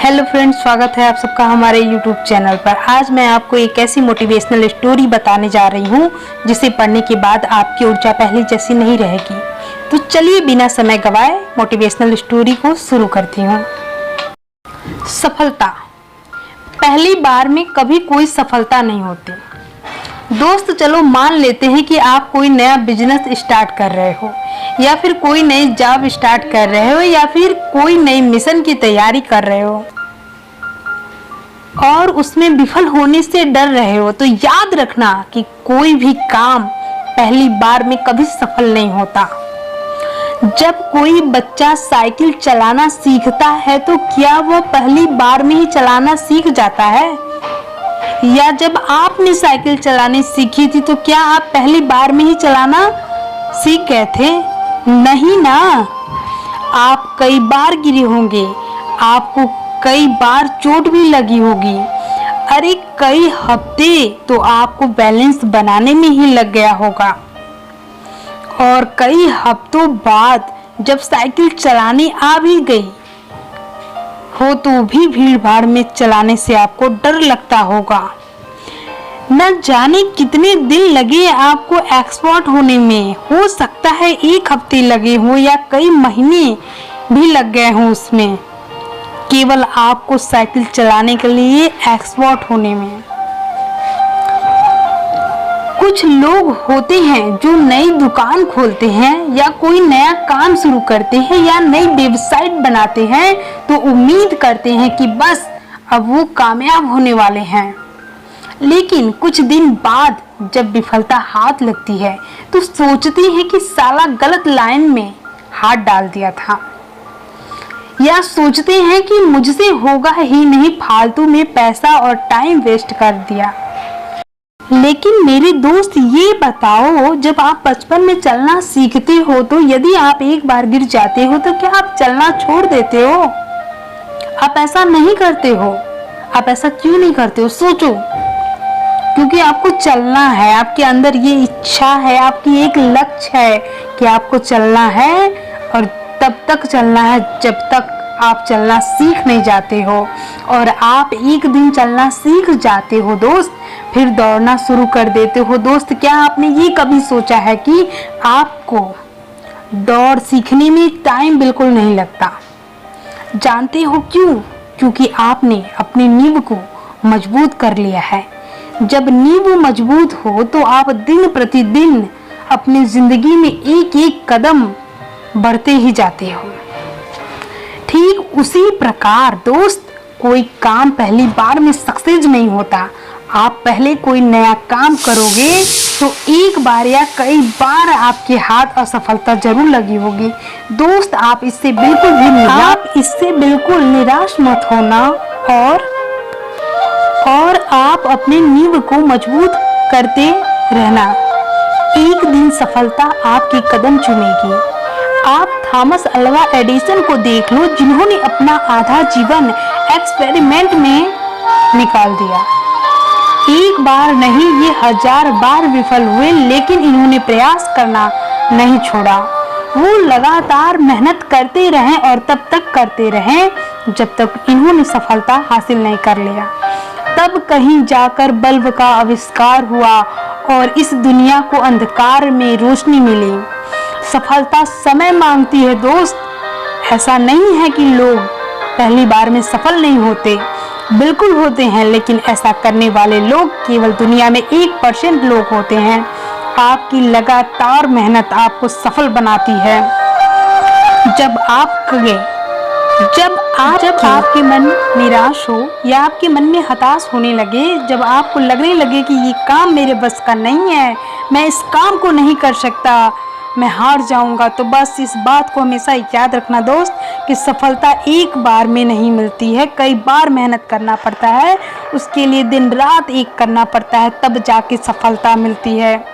Hello friends, स्वागत है आप सबका हमारे यूट्यूब चैनल पर। आज मैं आपको एक ऐसी मोटिवेशनल स्टोरी बताने जा रही हूँ जिसे पढ़ने के बाद आपकी ऊर्जा पहले जैसी नहीं रहेगी। तो चलिए बिना समय गवाए मोटिवेशनल स्टोरी को शुरू करती हूँ। सफलता। पहली बार में कभी कोई सफलता नहीं होती। दोस्त, चलो मान लेते हैं कि आप कोई नया बिजनेस स्टार्ट कर रहे हो, या फिर कोई नई जॉब स्टार्ट कर रहे हो, या फिर कोई नई मिशन की तैयारी कर रहे हो और उसमें विफल होने से डर रहे हो। तो याद रखना कि कोई भी काम पहली बार में कभी सफल नहीं होता। जब कोई बच्चा साइकिल चलाना सीखता है तो क्या वह पहली बार में ही चलाना सीख जाता है? या जब आपने साइकिल चलानी सीखी थी तो क्या आप पहली बार में ही चलाना सीख गए थे? नहीं ना, आप कई बार गिरे होंगे, आपको कई बार चोट भी लगी होगी, अरे कई हफ्ते तो आपको बैलेंस बनाने में ही लग गया होगा। और कई हफ्तों बाद जब साइकिल चलाने आ भी गई हो तो भी भीड़ भाड़ में चलाने से आपको डर लगता होगा। न जाने कितने दिन लगे आपको एक्सपर्ट होने में, हो सकता है 1 हफ्ते लगे हो या कई महीने भी लग गए हों उसमें, केवल आपको साइकिल चलाने के लिए एक्सपर्ट होने में। कुछ लोग होते हैं जो नई दुकान खोलते हैं या कोई नया काम शुरू करते हैं या नई वेबसाइट बनाते हैं तो उम्मीद करते हैं कि बस अब वो कामयाब होने वाले हैं। लेकिन कुछ दिन बाद जब विफलता हाथ लगती है तो सोचते हैं कि साला गलत लाइन में हाथ डाल दिया था, या सोचते हैं कि मुझसे होगा ही नहीं, फालतू में पैसा और टाइम वेस्ट कर दिया। लेकिन मेरे दोस्त, ये बताओ, जब आप बचपन में चलना सीखते हो तो यदि आप एक बार गिर जाते हो तो क्या आप चलना छोड़ देते हो? आप ऐसा नहीं करते हो। आप ऐसा क्यों नहीं करते हो? सोचो। क्योंकि आपको चलना है, आपके अंदर ये इच्छा है, आपकी एक लक्ष्य है कि आपको चलना है, और तब तक चलना है जब तक आप चलना सीख नहीं जाते हो। और आप एक दिन चलना सीख जाते हो दोस्त, फिर दौड़ना शुरू कर देते हो। दोस्त, क्या आपने ये कभी सोचा है कि आपको दौड़ सीखने में टाइम बिल्कुल नहीं लगता? जानते हो क्यों? क्योंकि आपने अपनी नींव को मजबूत कर लिया है। जब नींव मजबूत हो तो आप दिन प्रतिदिन अपनी जिंदगी में एक एक कदम बढ़ते ही जाते हो। ठीक उसी प्रकार दोस्त, कोई काम पहली बार में सक्सेस नहीं होता। आप पहले कोई नया काम करोगे तो एक बार या कई बार आपके हाथ असफलता जरूर लगी होगी। दोस्त, आप इससे बिल्कुल निराश मत होना, और आप अपने नींव को मजबूत करते रहना। एक दिन सफलता आपके कदम चूमेगी। आप थॉमस अल्वा एडिसन को देख लो, जिन्होंने अपना आधा जीवन एक्सपेरिमेंट में निकाल दिया। एक बार नहीं, ये 1000 बार विफल हुए, लेकिन इन्होंने प्रयास करना नहीं छोड़ा। वो लगातार मेहनत करते रहे और तब तक करते रहे जब तक इन्होंने सफलता हासिल नहीं कर लिया। तब कहीं जाकर बल्ब का आविष्कार हुआ और इस दुनिया को अंधकार में रोशनी मिली। सफलता समय मांगती है दोस्त। ऐसा नहीं है कि लोग पहली बार में सफल नहीं होते, बिल्कुल होते हैं, लेकिन ऐसा करने वाले लोग केवल दुनिया में 1% लोग होते हैं। आपकी लगातार मेहनत आपको सफल बनाती है। जब आपके मन निराश हो या आपके मन में हताश होने लगे, जब आपको लगने लगे कि ये काम मेरे बस का नहीं है, मैं इस काम को नहीं कर सकता, मैं हार जाऊंगा, तो बस इस बात को हमेशा याद रखना दोस्त कि सफलता एक बार में नहीं मिलती है, कई बार मेहनत करना पड़ता है, उसके लिए दिन रात एक करना पड़ता है, तब जाके सफलता मिलती है।